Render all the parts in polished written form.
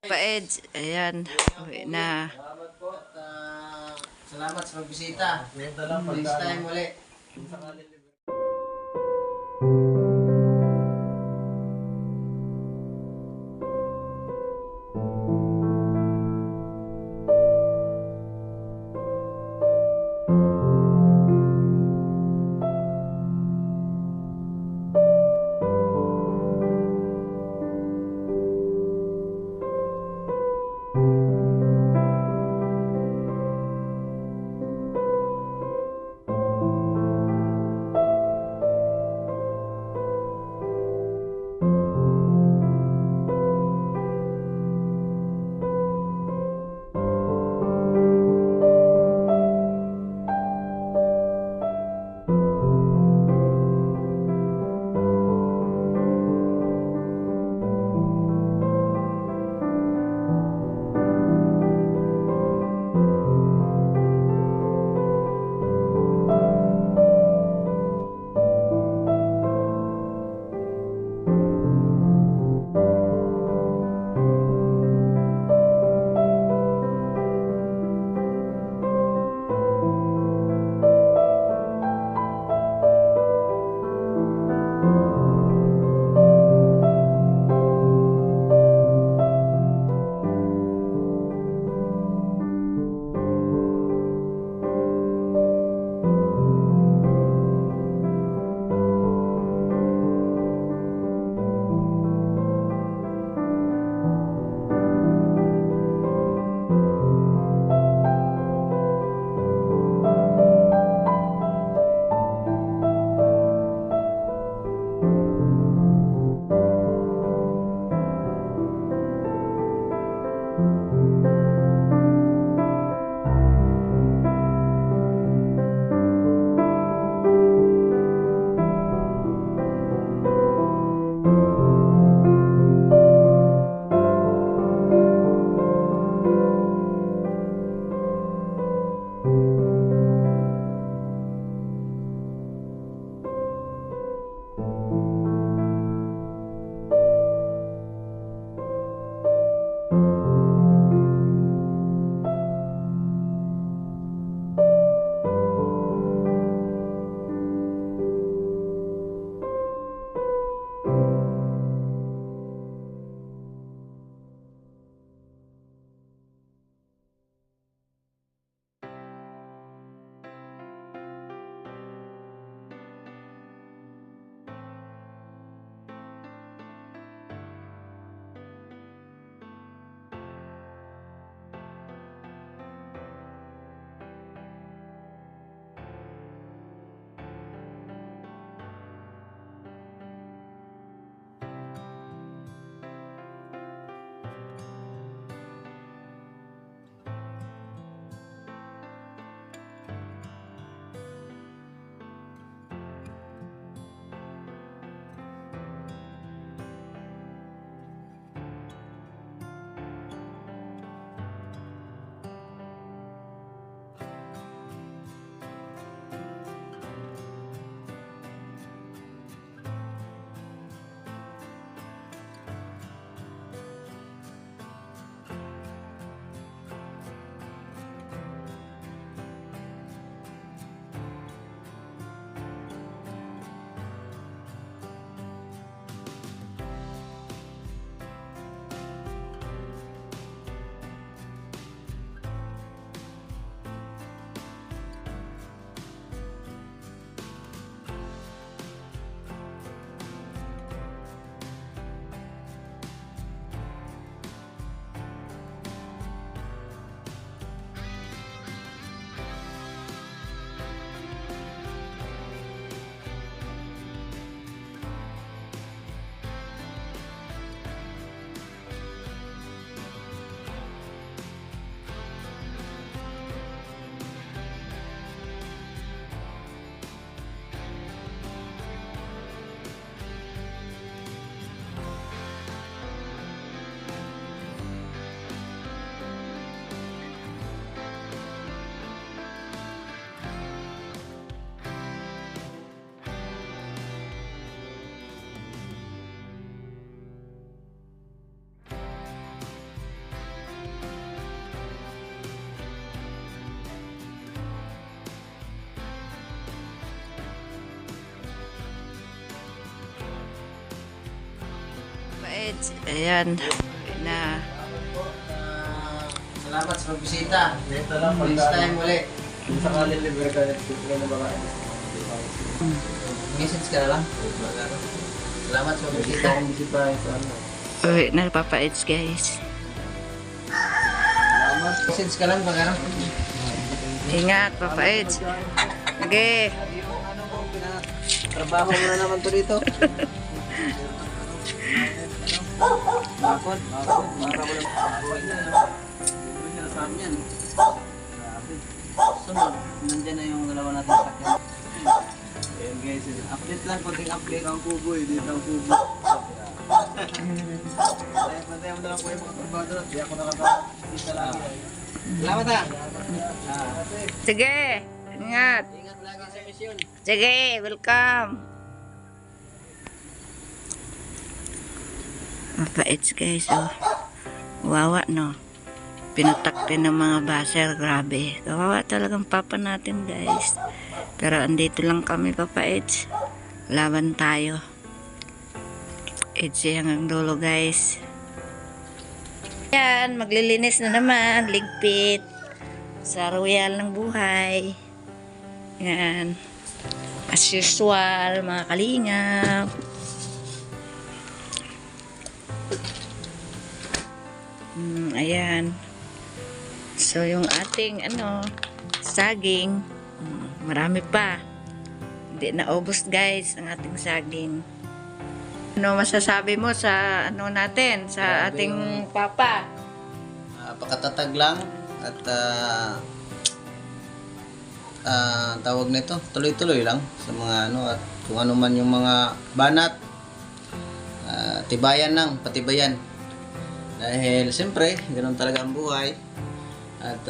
Pa-Eds, ayan, uwi na. Salamat po at salamat sa pagbisita. Next time ulit. Eds. Ayan. Na. Salamat sa pagbisita. Ito lang Next time ulit. Kung sakaling libre ka, nagtitira na baka. Message ka na lang. Salamat sa pagbisita. Kung bisitahin sa ano. Uwi na Papa Eds guys. Salamat. Message ka lang pag ano. Ingat Papa Eds. Okay. Trabaho mo na naman to dito. Bakod. Para mo lang. Sinasabi yan. Sunod. Nandyan na yung dalawa natin sa akin. Ayan guys, Update lang, konting update. ang kubo eh, dito ang kubo. Pantay mo na lang po yung mga trabaho. Di ako nakakita lagi. Salamat ha. Sige. Ingat. Ingat lagi sa misyon. Sige. Welcome. Papa Eds guys. Oh. Wawa no. Pinatak din ng mga baser. Grabe. Kawawa talagang papa natin guys. Pero andito lang kami Papa Eds. Laban tayo. Eds hanggang dulo guys. Yan. Maglilinis na naman. Ligpit. Sa royal ng buhay. Yan. As usual. Mga kalingap. Ayan. So, yung ating, saging, marami pa. Hindi naubos, guys, ang ating saging. Ano masasabi mo sa, natin, sa ating papa? Pakatatag lang at tawag nito, tuloy-tuloy lang sa mga at kung ano man yung mga banat, tibayan lang, patibayan. Dahil siyempre, ganoon talaga ang buhay. At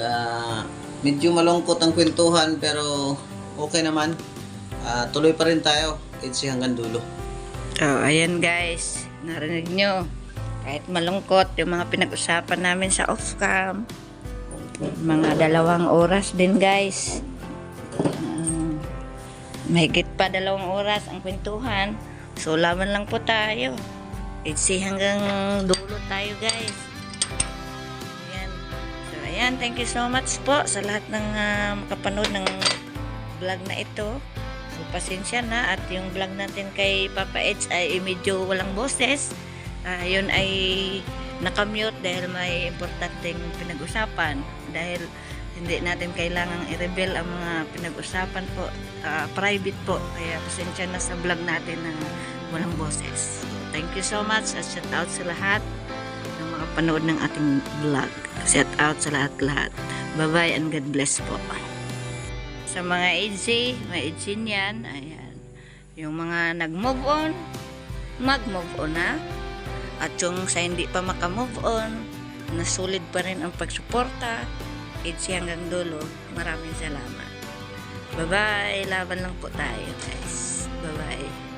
medyo malungkot ang kwentuhan pero okay naman. Tuloy pa rin tayo, Edsi hanggang dulo. Oh, ayan guys, narinig nyo. Kahit malungkot yung mga pinag-usapan namin sa off-cam. Mga 2 oras din guys. Mahigit pa 2 oras ang kwentuhan. So, laban lang po tayo. Edsi hanggang dulo tayo guys. Ayan. So, ayan. Thank you so much po sa lahat ng makapanood ng vlog na ito. So, pasensya na. At yung vlog natin kay Papa Eds ay medyo walang boses. Yun ay nakamute dahil may importanteng pinag-usapan. Dahil hindi natin kailangang i-reveal ang mga pinag-usapan po. Private po. Kaya pasensya na sa vlog natin na walang boses. So, thank you so much at shout out sa lahat ng mga panood ng ating vlog. Shout out sa lahat-lahat. Bye-bye and God bless po. Sa mga AG, may AG niyan, ayan. Yung mga nag-move on, mag-move on na. At yung sa hindi pa maka-move on, nasulit pa rin ang pagsuporta, AG hanggang dulo. Maraming salamat. Bye-bye. Laban lang po tayo guys. Bye-bye.